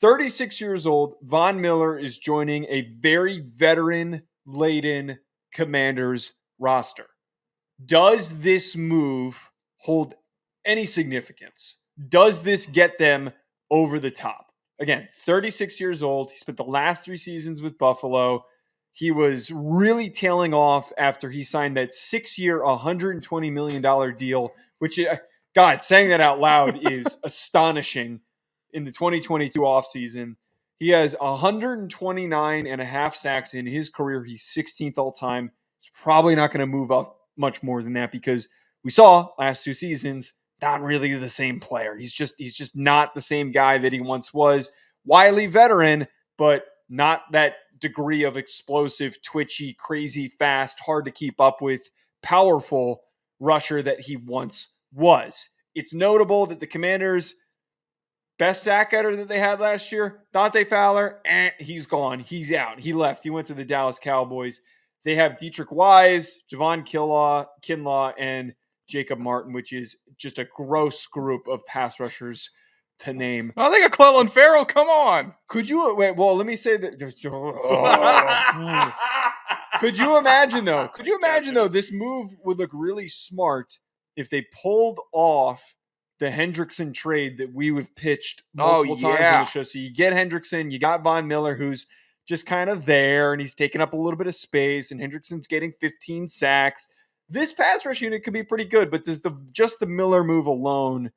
36 years old, Von Miller is joining a very veteran-laden Commanders roster. Does this move hold any significance? Does this get them over the top? Again, 36 years old. He spent the last 3 seasons with Buffalo. He was really tailing off after he signed that 6-year, $120 million deal, which, God, saying that out loud is astonishing in the 2022 offseason. He has 129 and a half sacks in his career. He's 16th all time. He's probably not going to move up much more than that because we saw last 2 seasons, not really the same player. He's just not the same guy that he once was. Wily veteran, but not that degree of explosive, twitchy, crazy, fast, hard to keep up with, powerful rusher that he once was. It's notable that the Commanders' best sack getter that they had last year, Dante Fowler, he's gone. He's out. He left. He went to the Dallas Cowboys. They have Dietrich Wise, Javon Kinlaw, and Jacob Martin, which is just a gross group of pass rushers to name. I think of Clelin Ferrell. Come on. Could you wait? Well, let me say that. Could you imagine though? This move would look really smart if they pulled off the Hendrickson trade that we have pitched multiple times on the show. So you get Hendrickson, you got Von Miller, who's just kind of there, and he's taking up a little bit of space, and Hendrickson's getting 15 sacks. This pass rush unit could be pretty good, but does the Miller move alone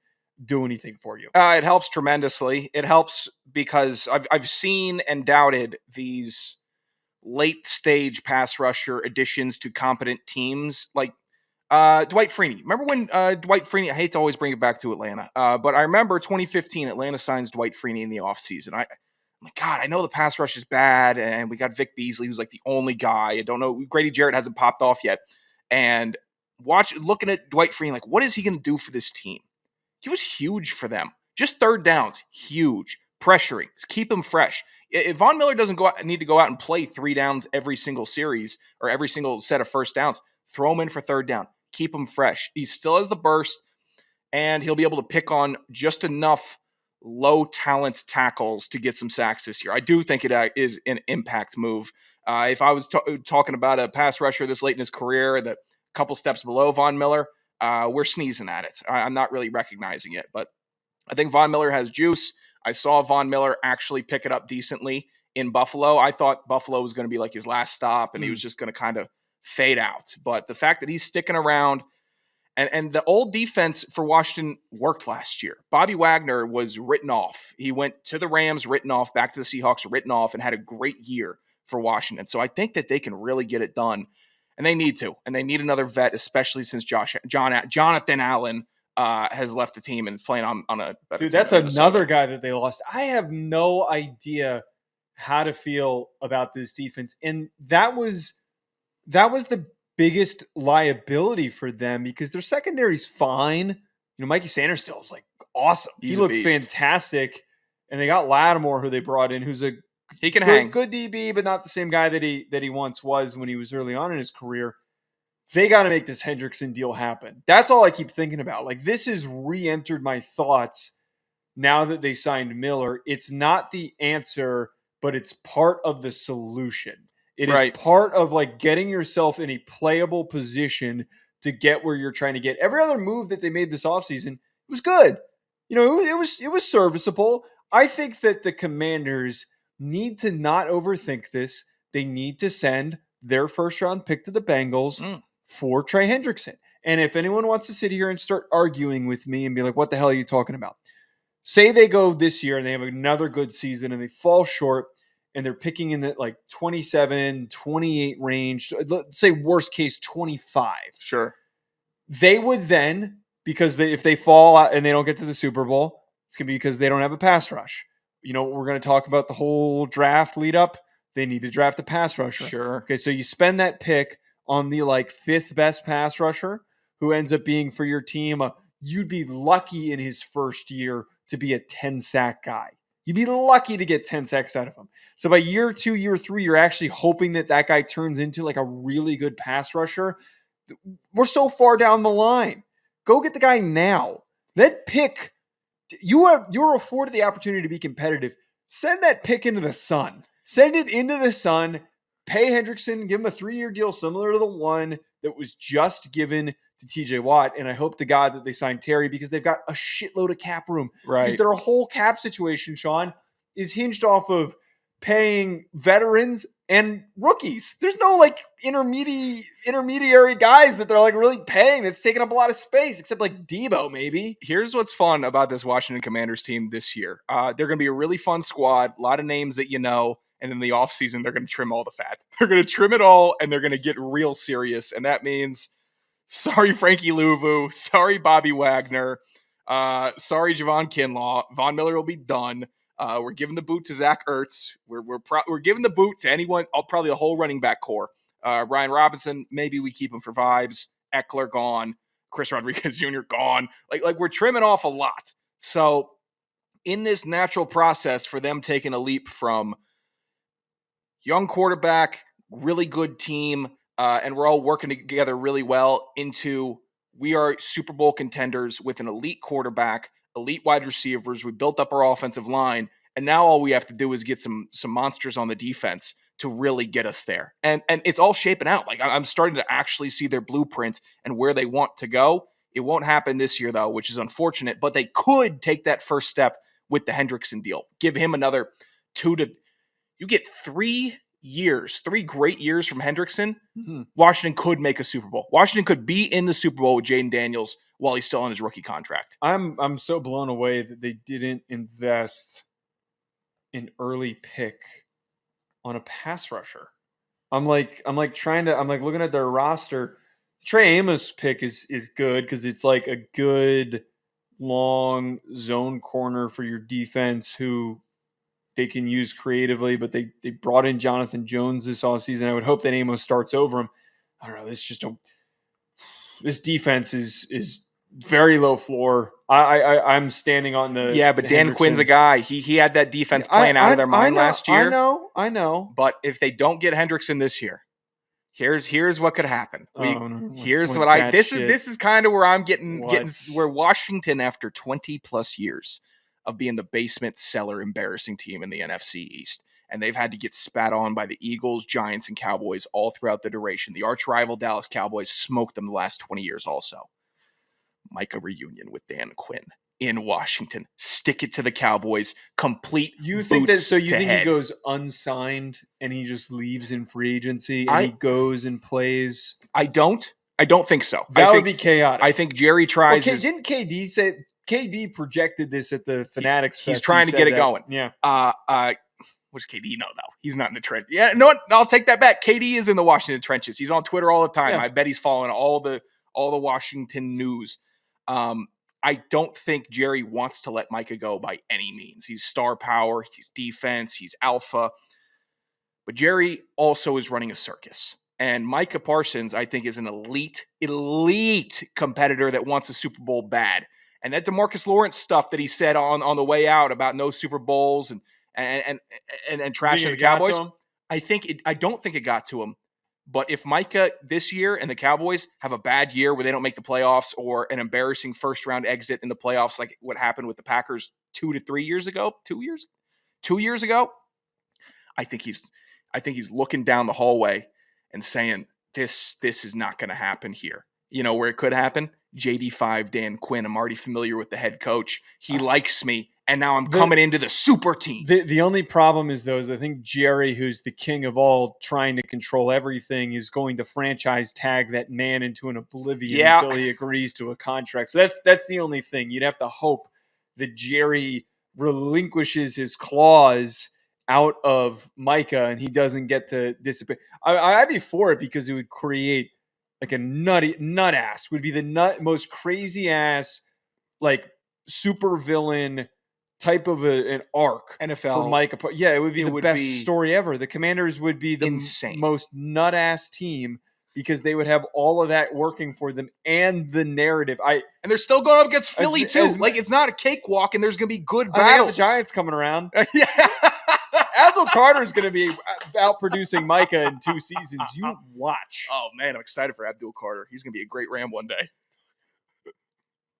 do anything for you? It helps tremendously. It helps because I've seen and doubted these late stage pass rusher additions to competent teams like Dwight Freeney. Remember when Dwight Freeney, I hate to always bring it back to Atlanta, but I remember 2015, Atlanta signs Dwight Freeney in the offseason. I'm like, God, I know the pass rush is bad, and we got Vic Beasley, who's like the only guy. I don't know. Grady Jarrett hasn't popped off yet. And looking at Dwight Freeney, like, what is he going to do for this team? He was huge for them. Just third downs, huge. Pressuring, keep him fresh. If Von Miller doesn't need to go out and play 3 downs every single series or every single set of first downs, throw him in for third down. Keep him fresh. He still has the burst, and he'll be able to pick on just enough low-talent tackles to get some sacks this year. I do think it is an impact move. If I was talking about a pass rusher this late in his career, the couple steps below Von Miller, we're sneezing at it. I'm not really recognizing it, but I think Von Miller has juice. I saw Von Miller actually pick it up decently in Buffalo. I thought Buffalo was going to be like his last stop, and he was just going to kind of fade out. But the fact that he's sticking around, and the old defense for Washington worked last year. Bobby Wagner was written off. He went to the Rams, written off, back to the Seahawks, written off, and had a great year for Washington. So I think that they can really get it done, and they need to. And they need another vet, especially since Jonathan Allen has left the team and playing on a better team. That's another guy that they lost. I have no idea how to feel about this defense. And that was the biggest liability for them because their secondary's fine. You know, Mikey Sanders still is like awesome. He looked fantastic. And they got Lattimore, who they brought in, who's he can hang. Good DB, but not the same guy that he once was when he was early on in his career. They got to make this Hendrickson deal happen. That's all I keep thinking about. Like, this has re-entered my thoughts now that they signed Miller. It's not the answer, but it's part of the solution. It is part of like getting yourself in a playable position to get where you're trying to get. Every other move that they made this offseason was good. You know, it was serviceable. I think that the Commanders need to not overthink this. They need to send their first round pick to the Bengals for Trey Hendrickson. And if anyone wants to sit here and start arguing with me and be like, what the hell are you talking about? Say they go this year and they have another good season and they fall short and they're picking in the like 27, 28 range, let's say worst case 25. Sure. They would then, because if they fall out and they don't get to the Super Bowl, it's going to be because they don't have a pass rush. You know, we're going to talk about the whole draft lead up. They need to draft a pass rusher. Sure. Okay, so you spend that pick on the like 5th best pass rusher who ends up being for your team. You'd be lucky in his first year to be a 10-sack guy. You'd be lucky to get 10 sacks out of him. So by year 2, year 3, you're actually hoping that guy turns into like a really good pass rusher. We're so far down the line. Go get the guy now. That pick, you're afforded the opportunity to be competitive. send that pick into the sun. Send it into the sun. Pay Hendrickson, give him a 3-year deal similar to the one that was just given to TJ Watt. And I hope to God that they sign Terry because they've got a shitload of cap room. Right. Because their whole cap situation, Sean, is hinged off of paying veterans and rookies. There's no like intermediary guys that they're like really paying that's taking up a lot of space, except like Debo maybe. Here's what's fun about this Washington Commanders team this year. They're going to be a really fun squad, a lot of names that you know, and in the offseason, they're going to trim all the fat. They're going to trim it all, and they're going to get real serious, and that means sorry Frankie Louvu, sorry Bobby Wagner, sorry Javon Kinlaw. Von Miller will be done. We're giving the boot to Zach Ertz. We're giving the boot to anyone, probably the whole running back core. Ryan Robinson, maybe we keep him for vibes. Eckler gone. Chris Rodriguez Jr. gone. Like we're trimming off a lot. So in this natural process for them taking a leap from young quarterback, really good team, and we're all working together really well into we are Super Bowl contenders with an elite quarterback, elite wide receivers. We built up our offensive line, and now all we have to do is get some monsters on the defense to really get us there. And it's all shaping out. Like I'm starting to actually see their blueprint and where they want to go. It won't happen this year, though, which is unfortunate, but they could take that first step with the Hendrickson deal. Give him another you get 3 years, 3 great years from Hendrickson. Mm-hmm. Washington could make a Super Bowl. Washington could be in the Super Bowl with Jaden Daniels while he's still on his rookie contract. I'm so blown away that they didn't invest an early pick on a pass rusher. I'm like looking at their roster. Trey Amos pick is good because it's like a good long zone corner for your defense who they can use creatively, but they brought in Jonathan Jones this offseason. I would hope that Amos starts over him. I don't know. This defense is very low floor. I'm standing on the but Dan Quinn's a guy. He had that defense playing out of their mind last year. I know. But if they don't get Hendrickson this year, here's what could happen. This is kind of where I'm getting where Washington, after 20 plus years of being the basement cellar embarrassing team in the NFC East, and they've had to get spat on by the Eagles, Giants, and Cowboys all throughout the duration. The arch rival Dallas Cowboys smoked them the last 20 years also. Micah reunion with Dan Quinn in Washington. Stick it to the Cowboys. Complete. You think he goes unsigned and he just leaves in free agency and he goes and plays? I don't think so. That would be chaotic. I think Jerry tries. Okay, didn't KD say? KD projected this at the Fanatics Fest. He's trying to get it going. Yeah. What does KD know, though? He's not in the trench. Yeah, no, I'll take that back. KD is in the Washington trenches. He's on Twitter all the time. Yeah. I bet he's following all the Washington news. I don't think Jerry wants to let Micah go by any means. He's star power. He's defense. He's alpha. But Jerry also is running a circus. And Micah Parsons, I think, is an elite competitor that wants a Super Bowl bad. And that DeMarcus Lawrence stuff that he said on the way out about no Super Bowls and trashing the Cowboys, I don't think it got to him. But if Micah this year and the Cowboys have a bad year where they don't make the playoffs or an embarrassing first round exit in the playoffs, like what happened with the Packers 2 years ago, I think he's looking down the hallway and saying, this is not going to happen here. You know where it could happen? JD5 Dan Quinn. I'm already familiar with the head coach. He likes me. And now I'm coming into the super team. The only problem is I think Jerry, who's the king of all, trying to control everything, is going to franchise tag that man into an oblivion until he agrees to a contract. So that's the only thing. You'd have to hope that Jerry relinquishes his claws out of Micah and he doesn't get to disappear. I'd be for it because it would create like a nut ass. Would be the most crazy ass, like super villain type of an arc NFL for Micah. Yeah, it would be the best story ever. The Commanders would be the insane. Most nut ass team because they would have all of that working for them and the narrative. And they're still going up against Philly too. It's not a cakewalk, and there's going to be good battles. The Giants coming around. Yeah. Abdul Carter is going to be outproducing Micah in 2 seasons. You watch. Oh man, I'm excited for Abdul Carter. He's going to be a great Ram one day.